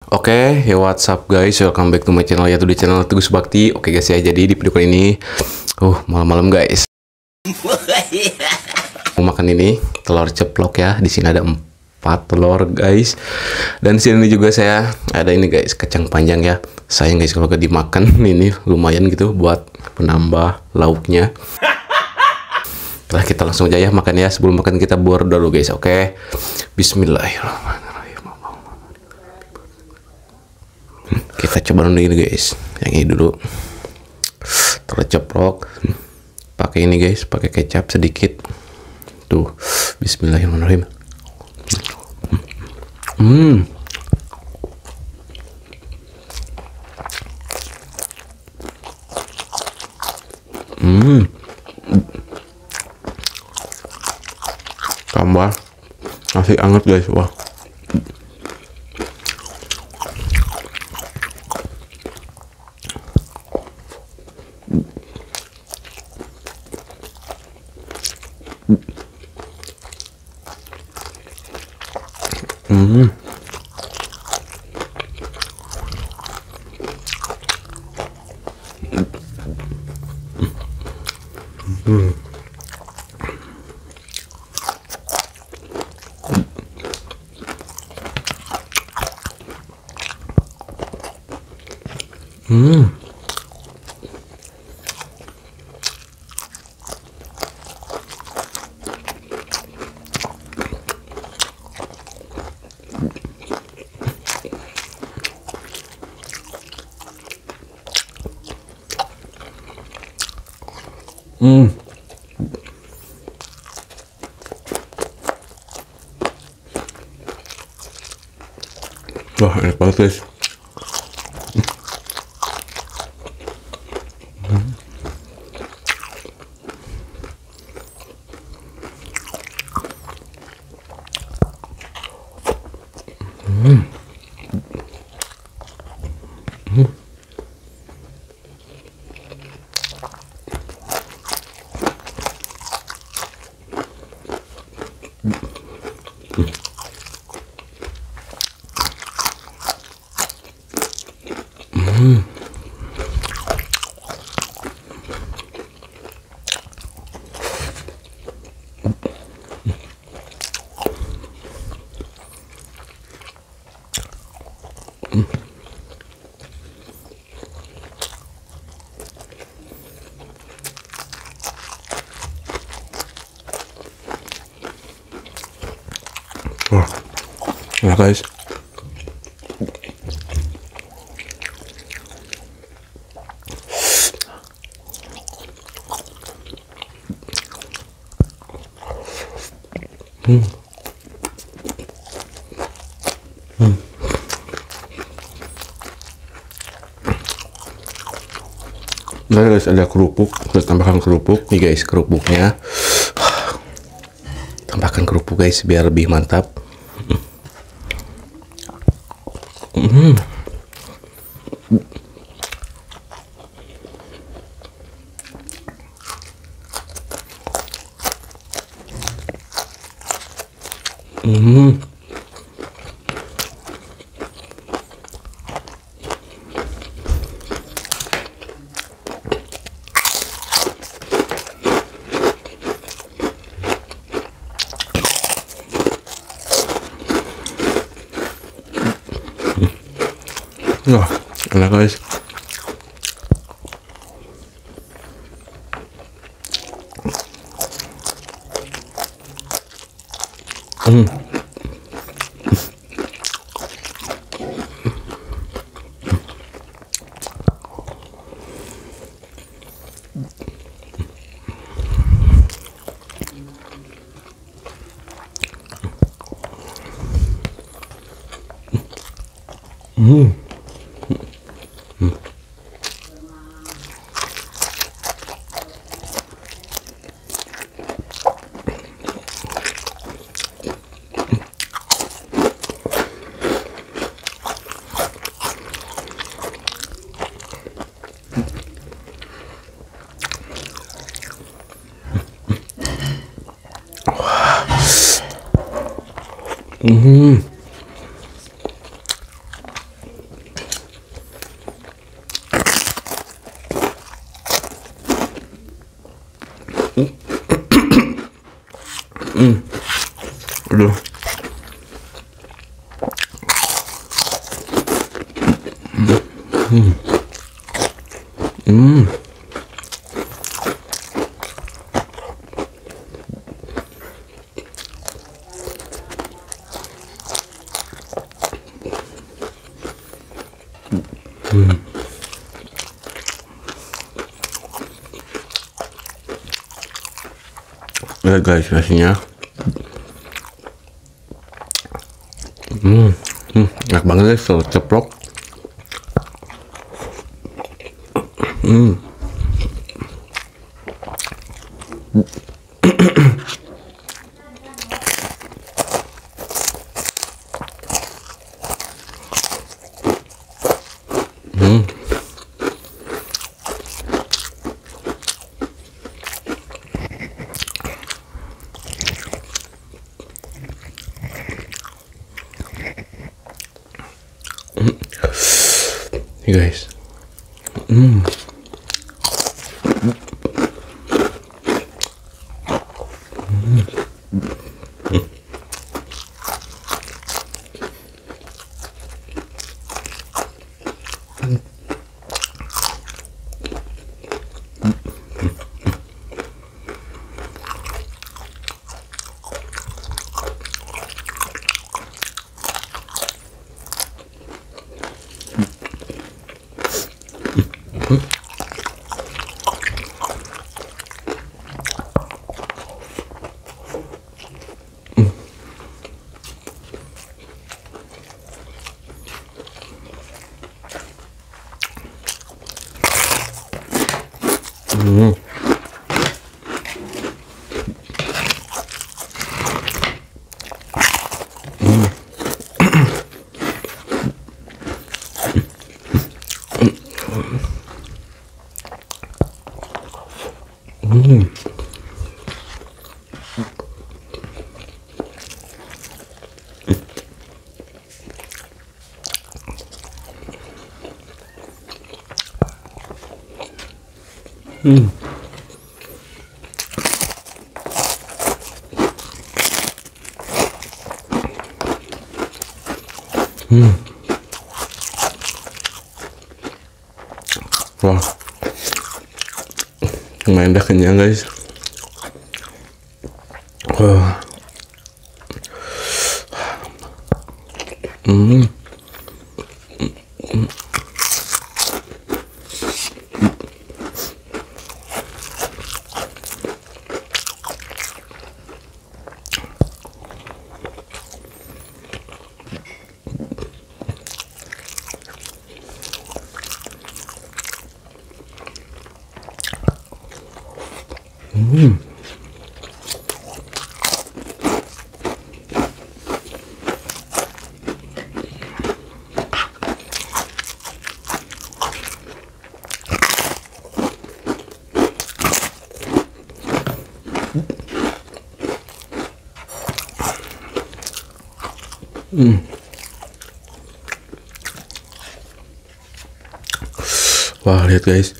Oke, ya what's up guys, welcome back to my channel, yaitu di channel Tugas Bakti. Oke guys ya, jadi di video kali ini malam-malam guys mau makan ini telur ceplok ya. Di sini ada 4 telur guys, dan di sini juga saya ada ini guys, kacang panjang ya. Sayang guys kalau gak dimakan, ini lumayan gitu buat penambah lauknya. Setelah kita langsung aja ya makan ya. Sebelum makan kita bor dulu guys. Oke, bismillahirrahmanirrahim. Kita coba dulu ini guys, yang ini dulu, telur ceplok pakai ini guys, pakai kecap sedikit tuh. Bismillahirrahmanirrahim. Tambah nasi anget guys, wah. Wah, enak banget guys. Wah, ya guys. Nah guys, ada kerupuk, kita tambahkan kerupuk nih guys, kerupuknya. Tambahkan kerupuk guys biar lebih mantap. Wah, enak guys. Aduh. Lihat guys nasinya. Enak banget guys, telur ceplok. Nih guys. Wah, lumayan dah kenyang guys. Wah. Wah, lihat guys.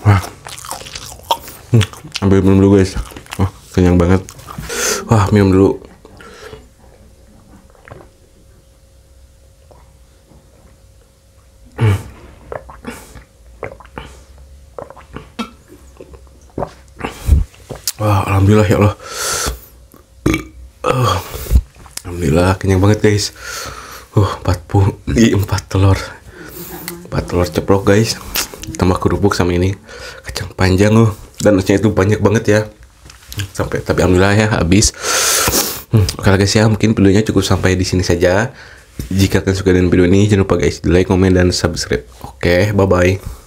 Wah, ambil minum dulu guys. Wah, kenyang banget. Wah, minum dulu. Wah, alhamdulillah ya Allah. Alhamdulillah kenyang banget guys. 4 telur. 4 telur ceplok guys. Tambah kerupuk sama ini kacang panjang dan nasinya itu banyak banget ya. Sampai, tapi alhamdulillah ya habis. Oke lah guys ya, mungkin videonya cukup sampai di sini saja. Jika kalian suka dengan video ini, jangan lupa guys di like, komen, dan subscribe. Oke, bye bye.